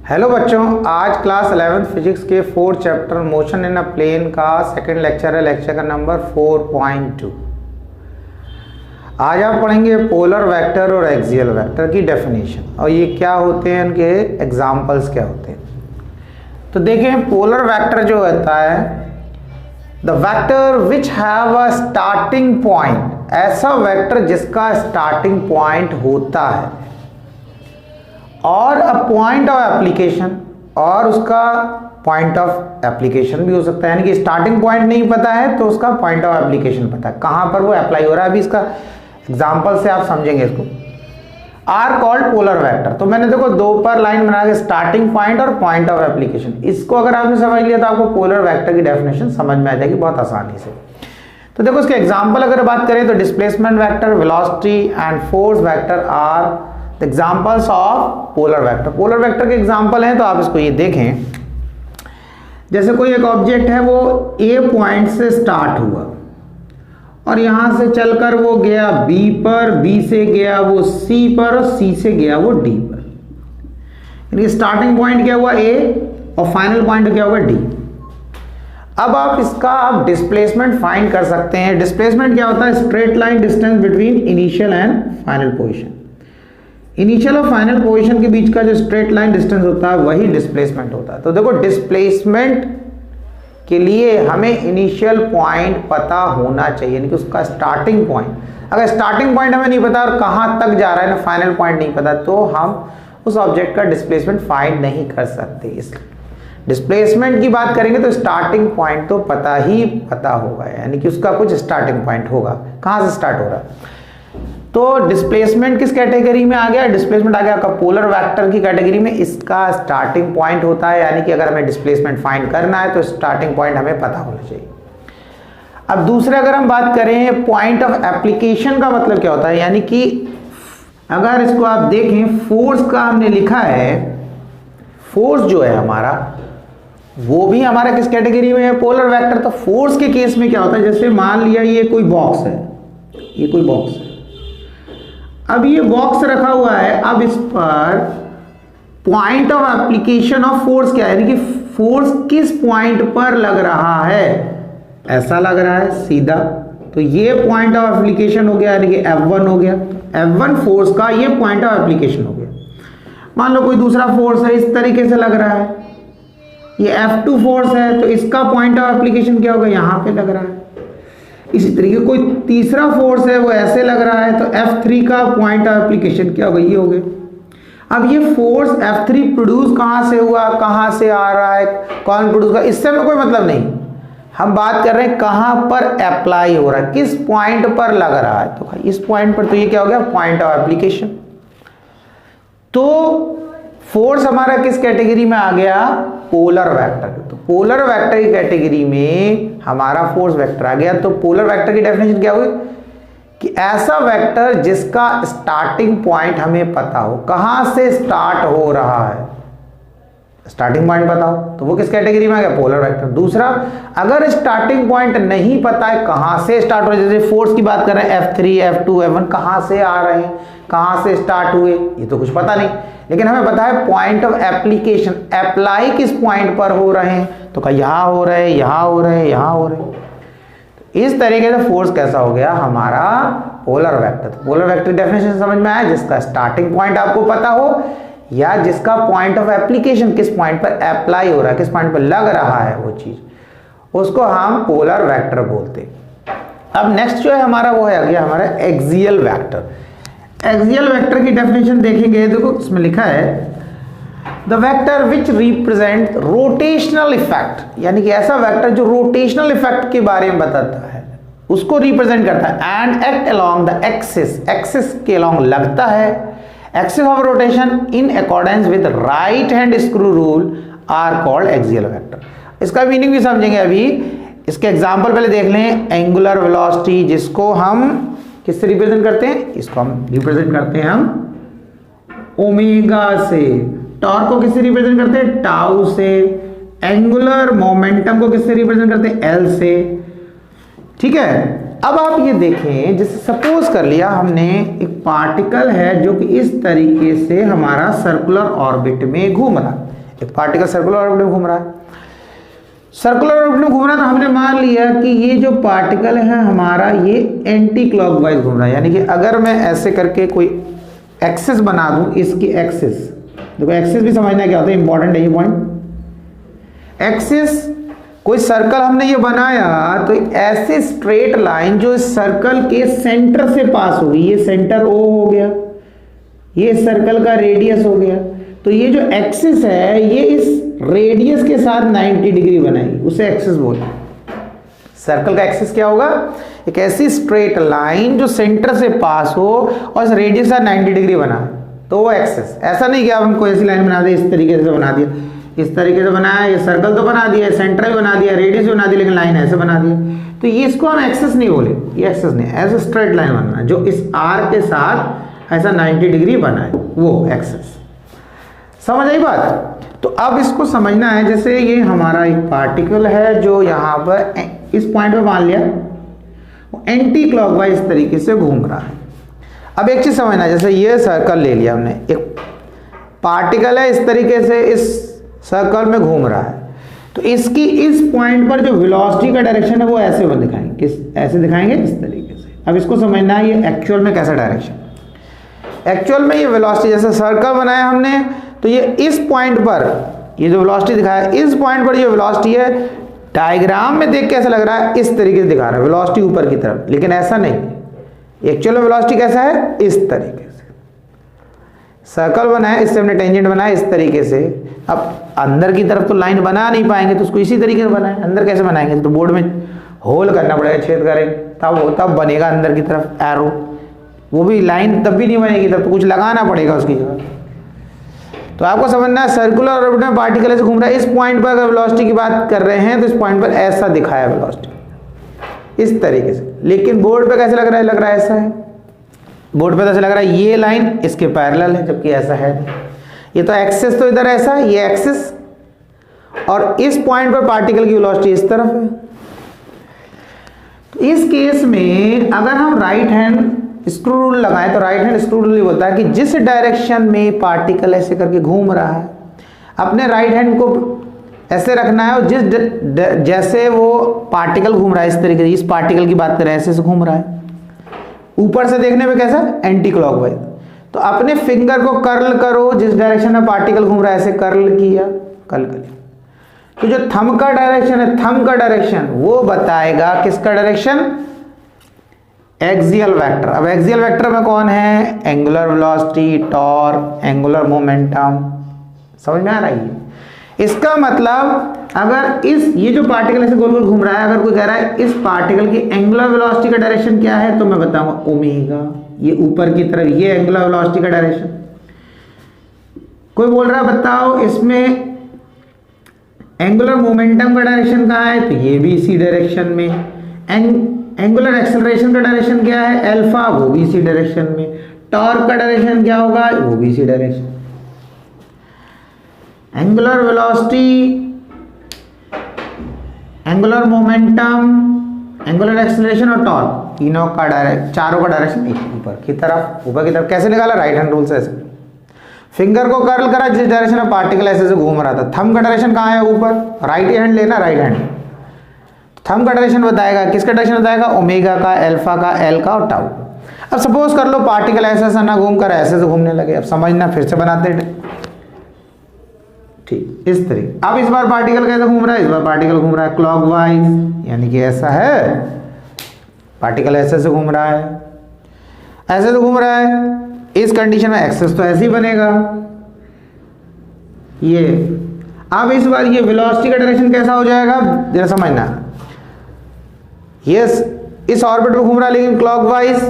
Hello बच्चों, आज class 11th physics के 4th chapter motion in a plane का सेकंड लेक्चर है, लेक्चर का नंबर 4.2। आज आप पढ़ेंगे पोलर वेक्टर और एक्सियल वेक्टर की डेफिनेशन और ये क्या होते हैं, उनके एग्जांपल्स क्या होते हैं। तो देखें, पोलर वेक्टर जो होता है the vector which have a starting point, ऐसा वेक्टर जिसका स्टार्टिंग पॉइंट होता है और अ पॉइंट ऑफ एप्लीकेशन, और उसका पॉइंट ऑफ एप्लीकेशन भी हो सकता है, यानी कि स्टार्टिंग पॉइंट नहीं पता है तो उसका पॉइंट ऑफ एप्लीकेशन पता है, कहां पर वो अप्लाई हो रहा है। अभी इसका एग्जांपल से आप समझेंगे इसको। Are called polar vector. तो मैंने देखो दो पर लाइन बना के स्टार्टिंग पॉइंट और पॉइंट ऑफ एप्लीकेशन, इसको अगर आपने समझ लिया तो आपको पोलर वेक्टर की डेफिनेशन समझ में आ जाएगी बहुत आसानी से। तो देखो इसके एग्जाम्पल अगर बात करें तो displacement vector, velocity and force vector are examples of polar vector. Polar vector के एग्जाम्पल हैं तो आप इसको ये देखें, जैसे कोई एक ऑब्जेक्ट है, वो ए पॉइंट से स्टार्ट हुआ और यहां से चलकर वो गया बी पर, बी से गया वो सी पर और सी से गया वो डी पर। यानी स्टार्टिंग पॉइंट क्या हुआ ए और फाइनल पॉइंट क्या होगा डी। अब आप इसका डिस्प्लेसमेंट फाइंड कर सकते हैं। डिस्प्लेसमेंट क्या होता है? Straight line distance between initial and final position. Initial और फाइनल पोजीशन के बीच का जो स्ट्रेट लाइन डिस्टेंस होता है वही डिस्प्लेसमेंट होता है। तो देखो डिस्प्लेसमेंट के लिए हमें इनिशियल पॉइंट पता होना चाहिए, यानी कि उसका स्टार्टिंग पॉइंट। अगर स्टार्टिंग पॉइंट हमें नहीं पता और कहां तक जा रहा है ना, फाइनल पॉइंट नहीं पता, तो हम उस ऑब्जेक्ट का डिस्प्लेसमेंट फाइंड नहीं कर सकते। इसलिए डिस्प्लेसमेंट की बात करेंगे तो स्टार्टिंग पॉइंट तो पता होगा, यानी कि उसका कुछ स्टार्टिंग पॉइंट होगा, कहां से स्टार्ट हो रहा है। तो डिस्प्लेसमेंट किस कैटेगरी में आ गया? डिस्प्लेसमेंट आ गया आपका पोलर वेक्टर की कैटेगरी में। इसका स्टार्टिंग पॉइंट होता है, यानी कि अगर हमें डिस्प्लेसमेंट फाइंड करना है तो स्टार्टिंग पॉइंट हमें पता होना चाहिए। अब दूसरे अगर हम बात करें पॉइंट ऑफ एप्लीकेशन का मतलब क्या होता है, यानी कि अगर इसको आप देखें, फोर्स का हमने लिखा है, फोर्स जो है हमारा वो भी हमारा किस कैटेगरी में है? Polar vector. तो फोर्स के केस में क्या होता है, जैसे मान लिया ये कोई बॉक्स है, ये कोई बॉक्स है, अब ये बॉक्स रखा हुआ है, अब इस पर point of application of force क्या है, यानी कि फोर्स किस पॉइंट पर लग रहा है। ऐसा लग रहा है सीधा, तो ये पॉइंट ऑफ एप्लीकेशन हो गया, यानी कि F1 हो गया। F1 फोर्स का ये पॉइंट ऑफ एप्लीकेशन हो गया। मान लो कोई दूसरा फोर्स है, इस तरीके से लग रहा है, ये F2 फोर्स है, तो इसका पॉइंट ऑफ एप्लीकेशन क्या होगा? यहां पे लग रहा है। इसी तरीके कोई तीसरा फोर्स है, वो ऐसे लग रहा है, तो F3 का पॉइंट ऑफ एप्लीकेशन क्या होगा? ये हो गया। अब ये फोर्स F3 प्रोड्यूस कहां से हुआ, कहां से आ रहा है, कौन प्रोड्यूस कर, इससे हमें कोई मतलब नहीं। हम बात कर रहे हैं कहां पर अप्लाई हो रहा है, किस पॉइंट पर लग रहा है। तो इस पॉइंट पर, तो ये क्या हो गया? Point of application. तो फोर्स हमारा किस कैटेगरी में आ गया? Polar vector. तो पोलर वेक्टर की कैटेगरी में हमारा फोर्स वेक्टर आ गया। तो पोलर वेक्टर की डेफिनेशन क्या हुई कि ऐसा वेक्टर जिसका स्टार्टिंग पॉइंट हमें पता हो, कहां से स्टार्ट हो रहा है, स्टार्टिंग पॉइंट पता हो, तो वो किस कैटेगरी में आ गया? Polar vector. दूसरा, अगर स्टार्टिंग पॉइंट नहीं पता है कहां से स्टार्ट हो रहा है, जैसे फोर्स की बात कर रहे हैं, F3 F2 F1 कहां से आ रहे हैं, कहां से स्टार्ट हुए, ये तो कुछ पता नहीं, लेकिन हमें पता है पॉइंट ऑफ एप्लीकेशन, अप्लाई किस पॉइंट पर हो रहे हैं, तो यहां हो रहे हैं, यहां हो रहे हैं, यहां हो रहे हैं। तो इस तरीके से फोर्स कैसा हो गया? हमारा पोलर वेक्टर। तो पोलर वेक्टर डेफिनेशन समझ में आया, जिसका स्टार्टिंग पॉइंट आपको पता हो या जिसका पॉइंट ऑफ एप्लीकेशन किस पॉइंट पर अप्लाई हो रहा है, किस पॉइंट पर लग रहा है वो चीज, उसको हम पोलर वेक्टर बोलते हैं। अब नेक्स्ट जो है हमारा वो है आ गया हमारा एक्सियल वेक्टर। एक्सियल वेक्टर की डेफिनेशन देखेंगे, देखो इसमें लिखा है the vector which represent rotational effect, यानी कि ऐसा वेक्टर जो रोटेशनल इफेक्ट के बारे में बताता है, उसको रिप्रेजेंट करता है। And act along the axis, axis के अलोंग लगता है, axis of rotation in accordance with right hand screw rule are called axial vector. इसका मीनिंग भी समझेंगे अभी। इसके एग्जांपल पहले देख लें। एंगुलर वेलोसिटी, जिसको हम किससे रिप्रेजेंट करते हैं? इसको हम रिप्रेजेंट करते हैं हम ओमेगा से। टॉर्क को किससे रिप्रेजेंट करते हैं? टाउ से। एंगुलर मोमेंटम को किससे रिप्रेजेंट करते हैं? एल से। ठीक है। अब आप ये देखें, जैसे सपोज कर लिया हमने एक पार्टिकल है जो कि इस तरीके से हमारा सर्कुलर ऑर्बिट में घूम रहा है, एक पार्टिकल सर्कुलर ऑर्बिट में घूम रहा है। सर्कुलर ऑर्बिट में घूम रहा है तो हमने मान लिया कि ये जो पार्टिकल है हमारा ये एंटी क्लॉकवाइज घूम रहा है, यानी कि अगर मैं ऐसे करके कोई एक्सिस बना दूं, इसकी एक्सिस, देखो एक्सिस भी समझना क्या होता है, इंपॉर्टेंट है ये पॉइंट। एक्सिस, कोई सर्कल हमने ये बनाया तो ऐसे स्ट्रेट लाइन जो इस सर्कल के सेंटर से पास होगी, ये सेंटर O हो गया, ये सर्कल का रेडियस हो गया, तो ये जो एक्सिस है ये इस रेडियस के साथ 90 डिग्री बनाएगी, उसे एक्सिस बोलते हैं। सर्कल का एक्सिस क्या होगा, एक ऐसी स्ट्रेट लाइन जो सेंटर से पास हो और इस रेडियस के साथ 90 डिग्री बनाए, तो वो एक्सिस। ऐसा नहीं कि आप हमको ऐसी लाइन बना दे, इस तरीके से बना दिया, इस तरीके से बनाया, ये सर्कल तो बना दिया, सेंटर भी बना दिया, रेडियस भी बना दिया, लेकिन लाइन ऐसे बना दिया, तो ये इसको हम एक्सिस नहीं बोले, ये एक्सिस नहीं, ऐसे स्ट्रेट लाइन बनना जो इस आर के साथ ऐसा 90 डिग्री बनाए, वो एक्सिस। समझ आई बात? तो अब इसको समझना है, जैसे ये हमारा एक पार्टिकल है जो यहाँ पर इस पॉइंट पे मान लिया, वो एंटी क्लॉकवाइज तरीके से घूम रहा है। अब एक चीज समझना है, जैसे ये सर्कल ले लिया हमने, एक पार्टिकल है इस तरीके से इस सर्कल में घूम रहा है, तो इसकी इस पॉइंट पर जो वेलोसिटी का डायरेक्शन है वो ऐसे वो दिखाएंगे, किस ऐसे दिखाएंगे, इस तरीके से। अब इसको समझना है ये एक्चुअल में कैसा डायरेक्शन। एक्चुअल में ये वेलोसिटी, जैसे सर्कल बनाया हमने, तो ये इस पॉइंट पर ये जो वेलोसिटी दिखाया, इस पॉइंट पर जो वेलोसिटी है, डायग्राम में देख के ऐसा लग रहा है इस तरीके से दिखा रहा है वेलोसिटी ऊपर की तरफ, लेकिन ऐसा नहीं। एक्चुअल में वेलोसिटी कैसा है, इस तरीके से। सर्कल बनाया, इससे हमने टेंजेंट बनाया इस तरीके से। अब अंदर की तरफ तो लाइन बना नहीं पाएंगे, तो उसको इसी तरीके से बनाए। अंदर कैसे बनाएंगे, तो बोर्ड में होल करना पड़ेगा, छेद करें, तब बनेगा अंदर की तरफ एरो। वो भी लाइन तब भी नहीं बनेगी, तब तो कुछ लगाना पड़ेगा उसकी जगह। तो आपको समझना है, सर्कुलर ऑर्बिट में पार्टिकल ऐसे घूम रहा है, इस पॉइंट पर अगर वेलोसिटी की बात कर रहे हैं तो इस पॉइंट पर ऐसा दिखाया वेलोसिटी इस तरीके से, लेकिन बोर्ड पे कैसे लग रहा है, लग रहा है ऐसा है। बोर्ड पे तो ऐसा लग रहा है ये लाइन इसके पैरेलल है, जबकि ऐसा है। ये तो एक्सिस तो इधर ऐसा है, ये एक्सिस, और इस पॉइंट पर पार्टिकल की वेलोसिटी इस तरफ है। तो इस केस में अगर हम राइट हैंड स्क्रू रूल लगाएं, तो राइट हैंड स्क्रू रूल ये बोलता है कि जिस डायरेक्शन में पार्टिकल ऐसे करके घूम रहा है, अपने राइट हैंड को ऐसे रखना है, और जिस जैसे वो पार्टिकल घूम रहा है इस तरीके से, इस पार्टिकल की बात करें ऐसे से घूम रहा है, ऊपर से देखने में कैसा, एंटी क्लॉकवाइज। तो अपने फिंगर को कर्ल करो, जिस डायरेक्शन में पार्टिकल घूम रहा है ऐसे कर्ल किया, कर्ल कर लिया, तो जो थंब का डायरेक्शन है, थंब का डायरेक्शन वो बताएगा किसका डायरेक्शन, एक्सियल वेक्टर। अब एक्सियल वेक्टर में कौन है, angular velocity, torque, angular momentum. समझ में आ रही है? इसका मतलब अगर ये जो पार्टिकल ऐसे गोल गोल घूम रहा है, अगर कोई कह रहा है इस पार्टिकल की एंगुलर वेलोसिटी का डायरेक्शन क्या है, तो मैं बताऊंगा ओमेगा, ये ऊपर की तरफ, ये एंगुलर वेलोसिटी का डायरेक्शन। कोई बोल रहा है बताओ इसमें एंगुलर मोमेंटम का डायरेक्शन कहाँ है, तो ये भी इसी डायरेक्शन में। एंगुलर एक्सेलरेशन का डायरेक्शन क्या है, अल्फा, वो भी इसी डायरेक्शन में। टॉर्क का डायरेक्शन क्या होगा, वो भी इसी direction. Angular velocity, angular momentum, angular acceleration और टॉर्क, तीनों का चारों का डायरेक्शन ऊपर की तरफ। कैसे निकाला, राइट हैंड रूल से ऐसे। फिंगर को कर्ल करा, जिस डायरेक्शन में पार्टिकल ऐसे से घूम रहा था। थंब का डायरेक्शन कहाँ है, ऊपर, राइट हैंड लेना, राइट हैंड। थंब का डायरेक्शन बताएगा, किसका डायरेक्शन बताएगा, ओमेगा का, अल्फा का, एल का और टाउ। अब सपोज कर लो पार्टिकल ऐसा ना घूम कर ऐसे से घूमने लगे। अब समझना, फिर से बनाते हैं, ठीक इस तरीके। अब इस बार पार्टिकल कैसे घूम रहा है, इस बार पार्टिकल घूम रहा है क्लॉकवाइज, यानी कि ऐसा है, पार्टिकल ऐसे से घूम रहा है, ऐसे से घूम रहा है। इस कंडीशन में एक्सिस तो ऐसे ही बनेगा ये। अब इस बार ये वेलोसिटी का डायरेक्शन कैसा हो जाएगा, जरा समझना। यस, इस ऑर्बिट में घूम रहा है लेकिन क्लॉकवाइज।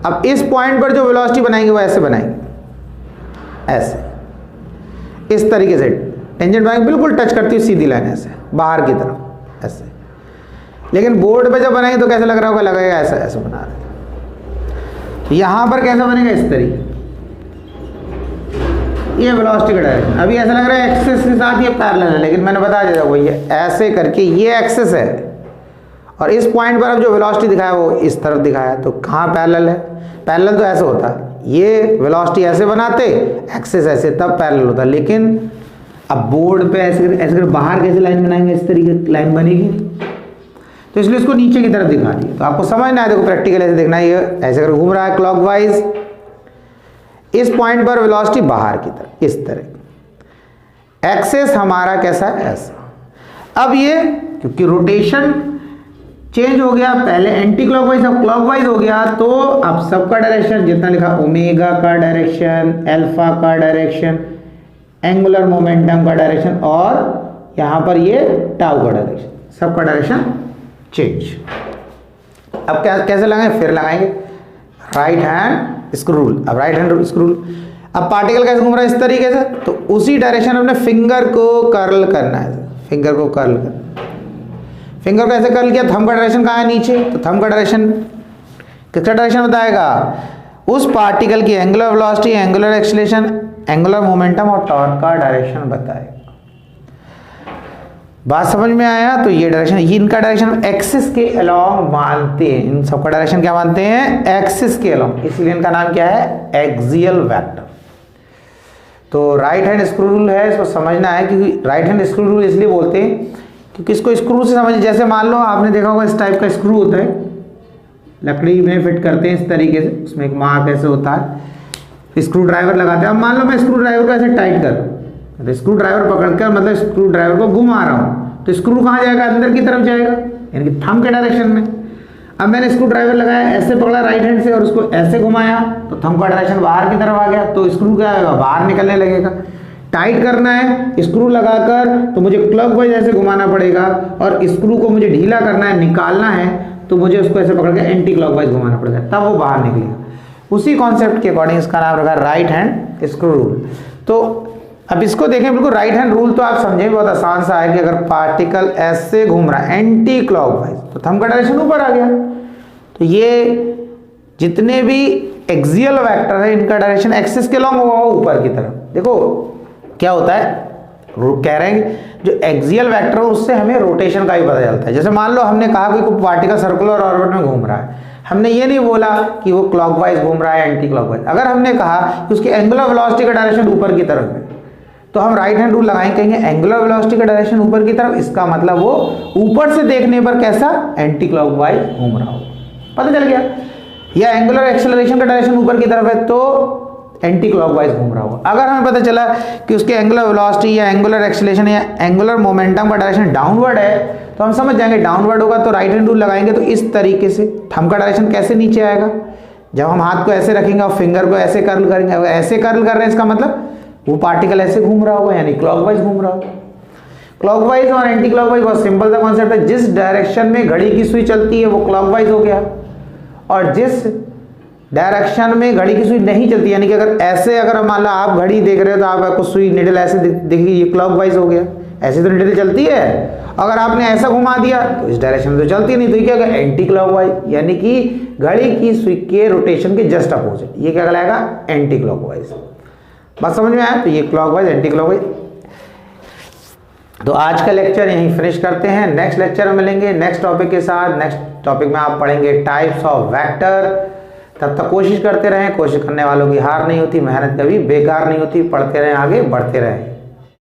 अब इस पॉइंट पर जो वेलोसिटी बनाएंगे वो ऐसे बनाएंगे, ऐसे इस तरीके से टेंजेंट बनाएंगे, बिल्कुल टच करती हुई सीधी लाइन ऐसे बाहर की तरफ ऐसे। लेकिन बोर्ड पे जब बनाएंगे तो कैसे लग रहा होगा, लगेगा ऐसा ऐसे बना रहे। यहां पर कैसा बनेगा, इस तरीके, ये वेलोसिटी का डायरेक्शन। अभी ऐसा लग रहा है एक्सिस के साथ ये पैरेलल है, लेकिन मैंने बता दिया वो ये ऐसे करके ये एक्सिस है, और इस पॉइंट पर अब जो वेलोसिटी दिखाया वो इस तरफ दिखाया, तो कहाँ पैरेलल है, पैरेलल तो ऐसे होता है, ये वेलोसिटी ऐसे बनाते, एक्सिस ऐसे, तब पैरेलल होता। लेकिन अब बोर्ड पे ऐसे कर बाहर कैसे लाइन बनाएंगे, इस तरीके की लाइन बनेगी नहीं, तो इसलिए इसको नीचे की तरफ दिखा दिया। तो आपको समझना है, देखो प्रैक्टिकल ऐसे देखना है, ये ऐसे कर घूम रहा है क्लॉकवाइज, इस पॉइंट पर वेलोसिटी बाहर की तरफ इस तरह, एक्सेस हमारा कैसा है ऐसा। अब ये क्योंकि रोटेशन चेंज हो गया, पहले एंटी क्लॉकवाइज अब क्लॉकवाइज हो गया, तो अब सबका डायरेक्शन जितना लिखा ओमेगा का डायरेक्शन, अल्फा का डायरेक्शन, एंगुलर मोमेंटम का डायरेक्शन और यहां पर ये टाउ का डायरेक्शन, सबका डायरेक्शन चेंज। अब क्या कैसे लगाएंगे, फिर लगाएंगे राइट हैंड स्क्रू रूल। अब राइट हैंड स्क्रू रूल, अब पार्टिकल कैसे घूम रहा है इस तरीके से, तो उसी डायरेक्शन में अपने फिंगर को कर्ल करना है, फिंगर को कर्ल करना। फिंगर को ऐसे कर्ल किया, थंब का डायरेक्शन कहाँ है नीचे, तो थंब का डायरेक्शन किसका डायरेक्शन बताएगा, उस पार्टिकल की angular velocity, angular acceleration, angular momentum और टॉर्क का डायरेक्शन बताएगा। बात समझ में आया, तो ये डायरेक्शन, ये इनका डायरेक्शन एक्सिस के अलोंग मानते हैं, इन सबका डायरेक्शन क्या मानते हैं, एक्सिस के अलोंग, इसलिए इनका नाम क्या है, एक्सियल वेक्टर। तो राइट हैंड स्क्रू रूल है, इसको समझना है, क्योंकि राइट हैंड स्क्रू रूल इसलिए बोलते हैं क्योंकि इसको स्क्रू से समझिए। जैसे मान लो आपने देखा होगा इस टाइप का स्क्रू होता है, लकड़ी में फिट करते हैं इस तरीके से, उसमें एक मार्क ऐसे होता है, स्क्रू ड्राइवर लगाते हैं। अब मान लो मैं स्क्रू ड्राइवर को ऐसे टाइट कर, तो स्क्रू ड्राइवर पकड़कर मतलब स्क्रू ड्राइवर को घुमा रहा हूँ, तो स्क्रू कहाँ जाएगा, अंदर की तरफ जाएगा, यानी कि थंब के डायरेक्शन में। अब मैंने स्क्रू ड्राइवर लगाया, ऐसे पकड़ा राइट हैंड से और उसको ऐसे घुमाया, तो थंब का डायरेक्शन बाहर की तरफ आ गया, तो स्क्रू क्या होगा, बाहर निकलने लगेगा। टाइट करना है स्क्रू लगाकर, तो मुझे क्लॉकवाइज ऐसे घुमाना पड़ेगा, और स्क्रू को मुझे ढीला करना है, निकालना है, तो मुझे उसको ऐसे पकड़ के एंटी क्लॉकवाइज घुमाना पड़ेगा, तब वो बाहर निकलेगा। उसी कॉन्सेप्ट के अकॉर्डिंग इसका नाम रखा राइट हैंड स्क्रू रूल। तो अब इसको देखें, बिल्कुल राइट हैंड रूल तो आप समझें बहुत आसान सा है कि अगर पार्टिकल ऐसे घूम रहा है एंटी क्लॉकवाइज, तो थंब का डायरेक्शन ऊपर आ गया। तो ये जितने भी एक्सियल वेक्टर है इनका डायरेक्शन एक्सिस के लॉन्ग होगा ऊपर की तरफ। देखो क्या होता है, कह रहे हैं जो एक्सियल वेक्टर है उससे हमें रोटेशन का भी पता चलता है। जैसे मान लो हमने कहा कि कोई पार्टिकल सर्कुलर ऑर्बिट में घूम रहा है, हमने ये नहीं बोला कि वो क्लॉकवाइज घूम रहा है एंटी क्लॉकवाइज। अगर हमने कहा कि उसकी एंगुलर वेलोसिटी का डायरेक्शन ऊपर की तरफ है, तो हम राइट हैंड रूल लगाएंगे, कहेंगे एंगुलर वेलोसिटी का डायरेक्शन ऊपर की तरफ, इसका मतलब वो ऊपर से देखने पर कैसा एंटी क्लॉकवाइज घूम रहा हो, पता चल गया। या एंगुलर एक्सेलरेशन का डायरेक्शन ऊपर की तरफ है तो एंटी क्लॉकवाइज घूम रहा होगा। अगर हमें पता चला कि उसके एंगुलर वेलोसिटी या एंगुलर एक्सेलरेशन या एंगुलर मोमेंटम का डायरेक्शन डाउनवर्ड है, तो हम समझ जाएंगे डाउनवर्ड होगा, तो राइट हैंड रूल लगाएंगे। तो इस तरीके से थंब का डायरेक्शन कैसे नीचे आएगा, जब हम हाथ को ऐसे रखेंगे और फिंगर को ऐसे कर्ल करेंगे, ऐसे कर्ल कर रहे हैं, इसका मतलब वो पार्टिकल ऐसे घूम रहा होगा, यानी क्लॉकवाइज घूम रहा होगा। क्लॉकवाइज और एंटी क्लॉकवाइज बहुत सिंपल सा कॉन्सेप्ट है। जिस डायरेक्शन में घड़ी की सुई चलती है वो क्लॉकवाइज हो गया, और जिस डायरेक्शन में घड़ी की सुई नहीं चलती, यानी कि अगर ऐसे, अगर मान लो आप घड़ी देख रहे हो तो आपको सुई निडल ऐसे दिखेगी, ये क्लॉकवाइज हो गया। ऐसे तो निडल चलती है, अगर आपने ऐसा घुमा दिया तो इस डायरेक्शन में तो चलती नहीं, तो ये क्या होगा, एंटी क्लॉकवाइज, यानी कि घड़ी की सुई के रोटेशन के जस्ट अपोजिट, ये क्या कहलाएगा, एंटी क्लॉकवाइज। बात समझ में आया, तो ये क्लॉकवाइज एंटी क्लॉकवाइज। तो आज का लेक्चर यहीं फिनिश करते हैं, नेक्स्ट लेक्चर में मिलेंगे नेक्स्ट टॉपिक के साथ। नेक्स्ट टॉपिक में आप पढ़ेंगे टाइप्स ऑफ वेक्टर। तब तक कोशिश करते रहें, कोशिश करने वालों की हार नहीं होती, मेहनत कभी बेकार नहीं होती, पढ़ते रहें, आगे बढ़ते रहें।